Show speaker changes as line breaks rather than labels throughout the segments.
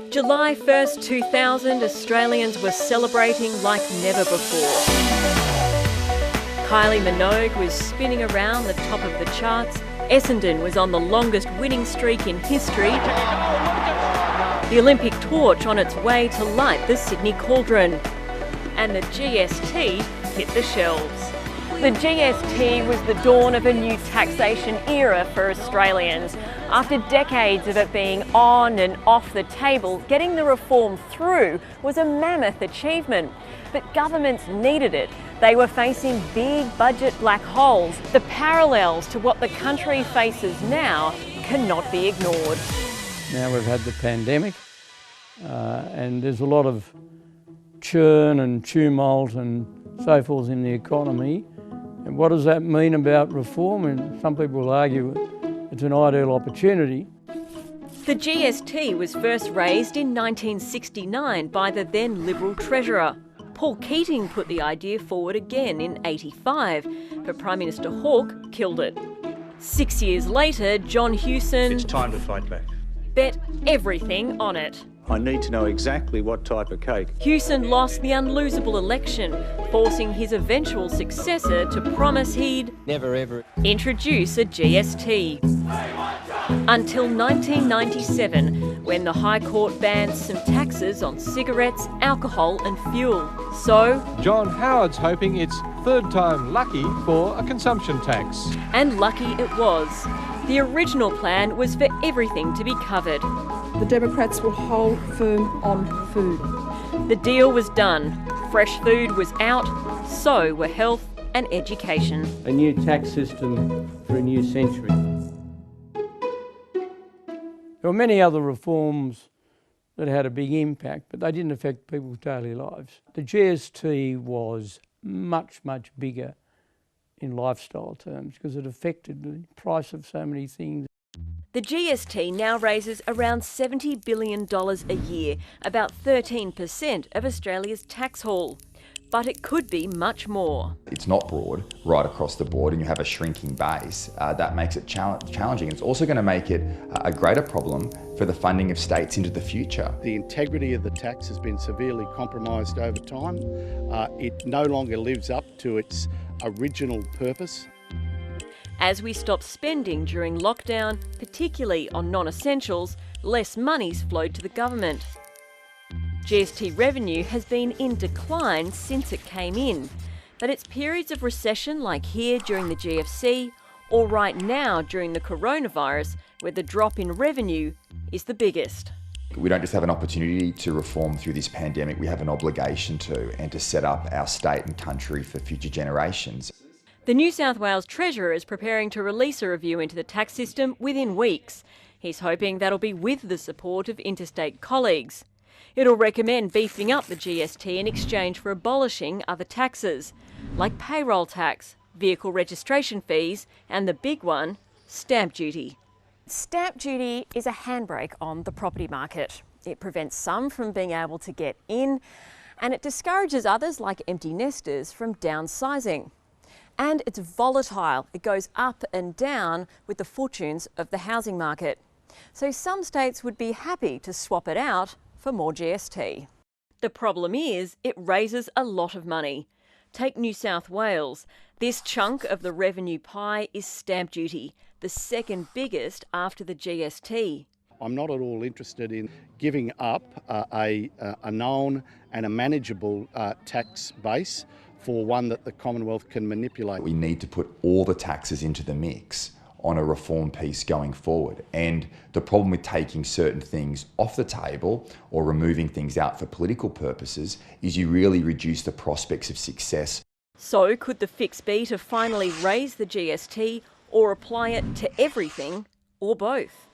July 1st, 2000, Australians were celebrating like never before. Kylie Minogue was spinning around the top of the charts. Essendon was on the longest winning streak in history. The Olympic torch on its way to light the Sydney Cauldron. And the GST hit the shelves. The GST was the dawn of a new taxation era for Australians. After decades of it being on and off the table, getting the reform through was a mammoth achievement. But governments needed it. They were facing big budget black holes. The parallels to what the country faces now cannot be ignored.
Now we've had the pandemic and there's a lot of churn and tumult and so forth in the economy. And what does that mean about reform? And some people will argue it's an ideal opportunity.
The GST was first raised in 1969 by the then Liberal Treasurer. Paul Keating put the idea forward again in '85, but Prime Minister Hawke killed it. 6 years later, John Hewson...
It's time to fight back.
...bet everything on it.
I need to know exactly what type of cake.
Hewson lost the unlosable election, forcing his eventual successor to promise he'd
never ever
introduce a GST. Until 1997, when the High Court banned some taxes on cigarettes, alcohol and fuel. So,
John Howard's hoping it's third time lucky for a consumption tax.
And lucky it was. The original plan was for everything to be covered.
The Democrats will hold firm on food.
The deal was done. Fresh food was out, so were health and education.
A new tax system for a new century. There were many other reforms that had a big impact, but they didn't affect people's daily lives. The GST was much, much bigger in lifestyle terms because it affected the price of so many things.
The GST now raises around $70 billion a year, about 13% of Australia's tax haul. But it could be much more.
It's not broad right across the board and you have a shrinking base. That makes it challenging. It's also going to make it a greater problem for the funding of states into the future.
The integrity of the tax has been severely compromised over time. It no longer lives up to its original purpose.
As we stop spending during lockdown, particularly on non-essentials, less money's flowed to the government. GST revenue has been in decline since it came in, but it's periods of recession like here during the GFC or right now during the coronavirus where the drop in revenue is the biggest.
We don't just have an opportunity to reform through this pandemic, we have an obligation to, and to set up our state and country for future generations.
The New South Wales Treasurer is preparing to release a review into the tax system within weeks. He's hoping that'll be with the support of interstate colleagues. It'll recommend beefing up the GST in exchange for abolishing other taxes, like payroll tax, vehicle registration fees, and the big one, stamp duty. Stamp duty is a handbrake on the property market. It prevents some from being able to get in, and it discourages others, like empty nesters, from downsizing. And it's volatile. It goes up and down with the fortunes of the housing market. So some states would be happy to swap it out for more GST. The problem is it raises a lot of money. Take New South Wales. This chunk of the revenue pie is stamp duty, the second biggest after the GST.
I'm not at all interested in giving up a known and a manageable tax base for one that the Commonwealth can manipulate.
We need to put all the taxes into the mix on a reform piece going forward. And the problem with taking certain things off the table or removing things out for political purposes is you really reduce the prospects of success.
So could the fix be to finally raise the GST or apply it to everything or both?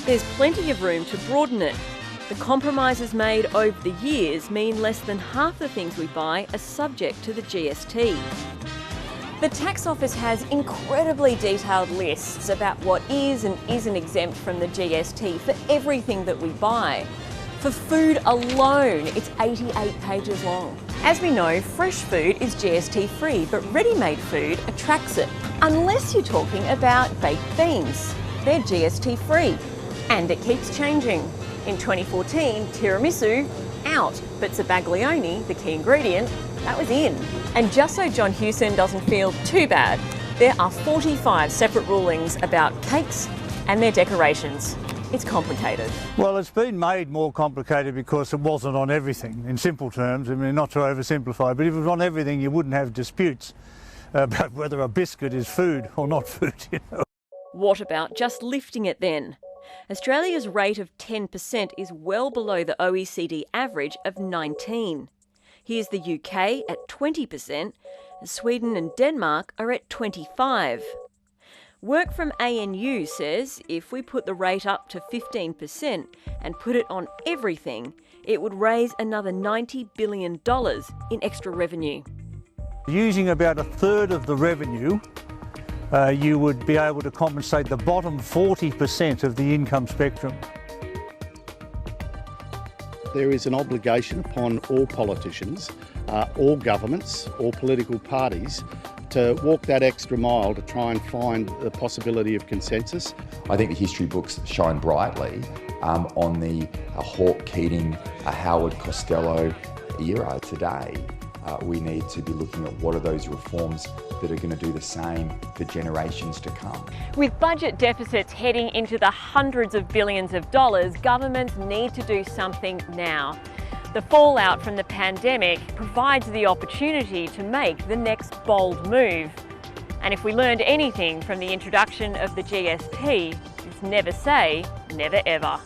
There's plenty of room to broaden it. The compromises made over the years mean less than half the things we buy are subject to the GST. The Tax Office has incredibly detailed lists about what is and isn't exempt from the GST for everything that we buy. For food alone, it's 88 pages long. As we know, fresh food is GST free, but ready-made food attracts it. Unless you're talking about baked beans. They're GST free. And it keeps changing. In 2014, tiramisu, out, but zabaglione, the key ingredient, that was in. And just so John Hewson doesn't feel too bad, there are 45 separate rulings about cakes and their decorations. It's complicated.
Well, it's been made more complicated because it wasn't on everything, in simple terms. I mean, not to oversimplify, but if it was on everything, you wouldn't have disputes about whether a biscuit is food or not food, you know.
What about just lifting it then? Australia's rate of 10% is well below the OECD average of 19%. Here's the UK at 20%, Sweden and Denmark are at 25%. Work from ANU says if we put the rate up to 15% and put it on everything, it would raise another $90 billion in extra revenue.
Using about a third of the revenue, you would be able to compensate the bottom 40% of the income spectrum.
There is an obligation upon all politicians, all governments, all political parties to walk that extra mile to try and find the possibility of consensus.
I think the history books shine brightly on the Hawke, Keating, Howard, Costello era today. We need to be looking at what are those reforms that are going to do the same for generations to come.
With budget deficits heading into the hundreds of billions of dollars, governments need to do something now. The fallout from the pandemic provides the opportunity to make the next bold move. And if we learned anything from the introduction of the GST, it's never say, never ever.